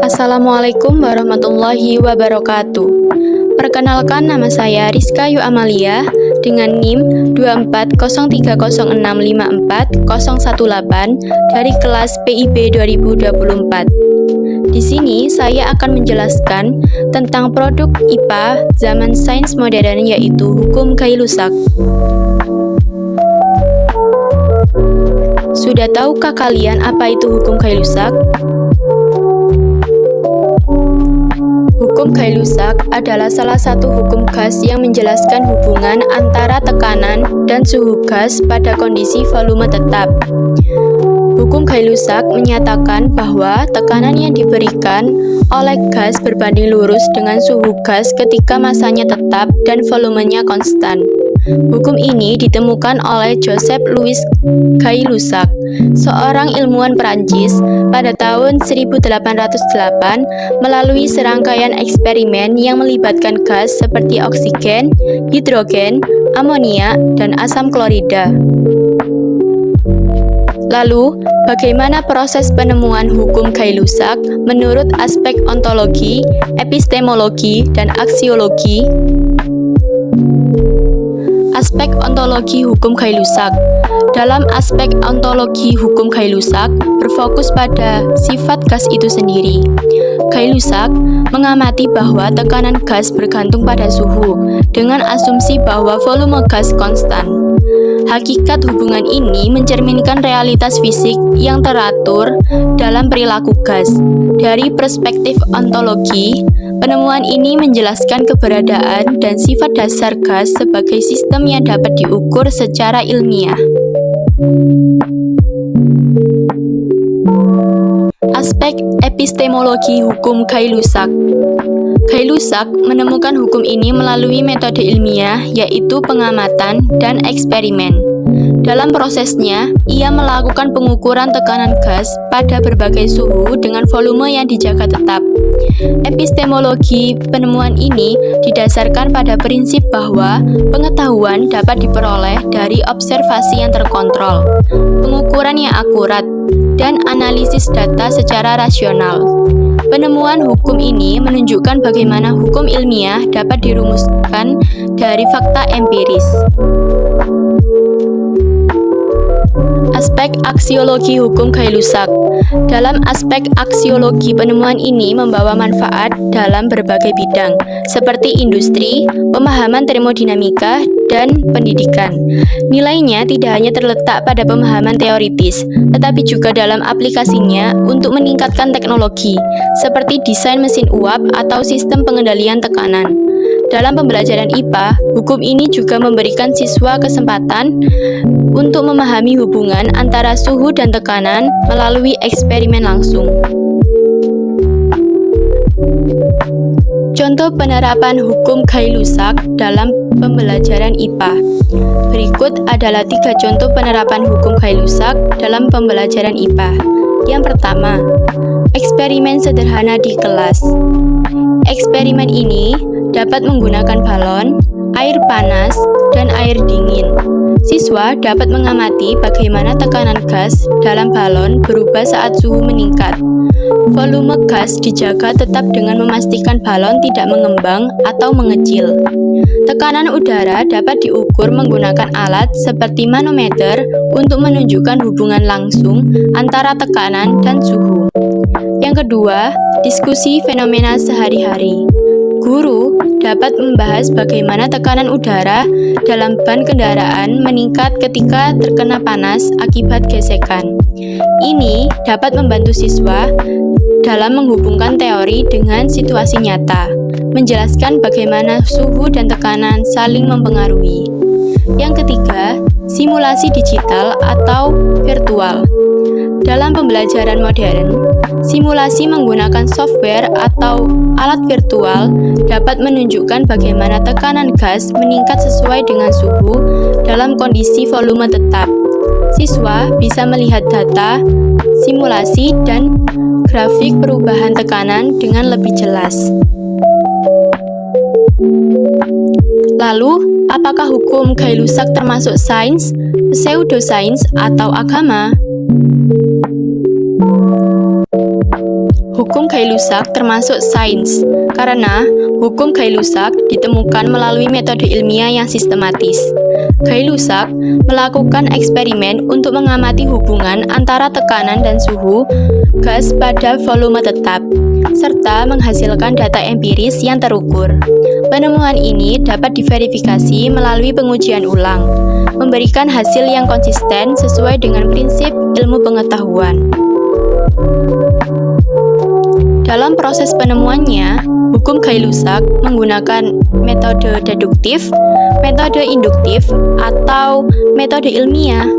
Assalamualaikum warahmatullahi wabarakatuh. Perkenalkan, nama saya Rizka Yu Amalia dengan NIM 24060654018 dari kelas PIB 2024. Di sini saya akan menjelaskan tentang produk IPA zaman sains modern, yaitu hukum Gay-Lussac. Sudah tahukah kalian apa itu hukum Gay-Lussac? Hukum Gay-Lussac adalah salah satu hukum gas yang menjelaskan hubungan antara tekanan dan suhu gas pada kondisi volume tetap. Hukum Gay-Lussac menyatakan bahwa tekanan yang diberikan oleh gas berbanding lurus dengan suhu gas ketika masanya tetap dan volumenya konstan. Hukum ini ditemukan oleh Joseph Louis Gay-Lussac, seorang ilmuwan Perancis, pada tahun 1808 melalui serangkaian eksperimen yang melibatkan gas seperti oksigen, hidrogen, amonia, dan asam klorida. Lalu, bagaimana proses penemuan hukum Gay-Lussac menurut aspek ontologi, epistemologi, dan aksiologi? Aspek ontologi hukum Gay-Lussac. Dalam aspek ontologi hukum Gay-Lussac berfokus pada sifat gas itu sendiri. Gay-Lussac mengamati bahwa tekanan gas bergantung pada suhu, dengan asumsi bahwa volume gas konstan. Hakikat hubungan ini mencerminkan realitas fisik yang teratur dalam perilaku gas. Dari perspektif ontologi, penemuan ini menjelaskan keberadaan dan sifat dasar gas sebagai sistem yang dapat diukur secara ilmiah. Aspek epistemologi hukum Gay-Lussac. Gay-Lussac menemukan hukum ini melalui metode ilmiah, yaitu pengamatan dan eksperimen. Dalam prosesnya, ia melakukan pengukuran tekanan gas pada berbagai suhu dengan volume yang dijaga tetap. Epistemologi penemuan ini didasarkan pada prinsip bahwa pengetahuan dapat diperoleh dari observasi yang terkontrol, pengukuran yang akurat, dan analisis data secara rasional. Penemuan hukum ini menunjukkan bagaimana hukum ilmiah dapat dirumuskan dari fakta empiris. Aspek aksiologi hukum Gay-Lussac. Dalam aspek aksiologi, penemuan ini membawa manfaat dalam berbagai bidang, seperti industri, pemahaman termodinamika, dan pendidikan. Nilainya tidak hanya terletak pada pemahaman teoritis, tetapi juga dalam aplikasinya untuk meningkatkan teknologi, seperti desain mesin uap atau sistem pengendalian tekanan. Dalam pembelajaran IPA, hukum ini juga memberikan siswa kesempatan untuk memahami hubungan antara suhu dan tekanan melalui eksperimen langsung. Contoh penerapan hukum Gay-Lussac dalam pembelajaran IPA. Berikut adalah 3 contoh penerapan hukum Gay-Lussac dalam pembelajaran IPA. Yang pertama, eksperimen sederhana di kelas. Eksperimen ini dapat menggunakan balon, air panas, dan air dingin. Siswa dapat mengamati bagaimana tekanan gas dalam balon berubah saat suhu meningkat. Volume gas dijaga tetap dengan memastikan balon tidak mengembang atau mengecil. Tekanan udara dapat diukur menggunakan alat seperti manometer untuk menunjukkan hubungan langsung antara tekanan dan suhu. Yang kedua, diskusi fenomena sehari-hari. Guru dapat membahas bagaimana tekanan udara dalam ban kendaraan meningkat ketika terkena panas akibat gesekan. Ini dapat membantu siswa dalam menghubungkan teori dengan situasi nyata, menjelaskan bagaimana suhu dan tekanan saling mempengaruhi. Yang ketiga, simulasi digital atau virtual. Dalam pembelajaran modern, simulasi menggunakan software atau alat virtual dapat menunjukkan bagaimana tekanan gas meningkat sesuai dengan suhu dalam kondisi volume tetap. Siswa bisa melihat data, simulasi, dan grafik perubahan tekanan dengan lebih jelas. Lalu, apakah hukum Gay-Lussac termasuk sains, pseudosains, atau agama? Hukum Gay-Lussac termasuk sains, karena hukum Gay-Lussac ditemukan melalui metode ilmiah yang sistematis. Gay-Lussac melakukan eksperimen untuk mengamati hubungan antara tekanan dan suhu gas pada volume tetap, serta menghasilkan data empiris yang terukur. Penemuan ini dapat diverifikasi melalui pengujian ulang, memberikan hasil yang konsisten sesuai dengan prinsip ilmu pengetahuan. Dalam proses penemuannya, hukum Gay-Lussac menggunakan metode deduktif, metode induktif, atau metode ilmiah.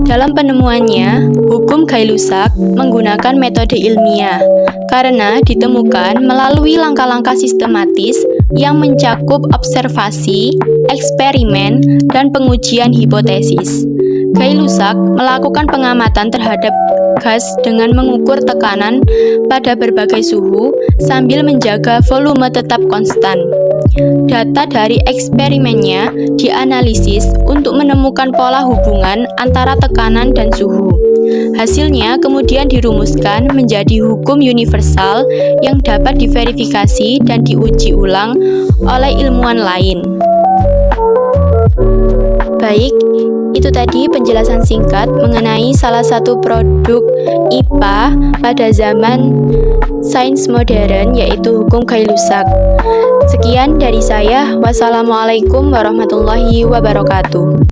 Dalam penemuannya, hukum Gay-Lussac menggunakan metode ilmiah karena ditemukan melalui langkah-langkah sistematis yang mencakup observasi, eksperimen, dan pengujian hipotesis. Gay-Lussac melakukan pengamatan terhadap gas dengan mengukur tekanan pada berbagai suhu sambil menjaga volume tetap konstan. Data dari eksperimennya dianalisis untuk menemukan pola hubungan antara tekanan dan suhu. Hasilnya kemudian dirumuskan menjadi hukum universal yang dapat diverifikasi dan diuji ulang oleh ilmuwan lain. Baik, itu tadi penjelasan singkat mengenai salah satu produk IPA pada zaman sains modern, yaitu hukum Gay-Lussac. Sekian dari saya. Wassalamualaikum warahmatullahi wabarakatuh.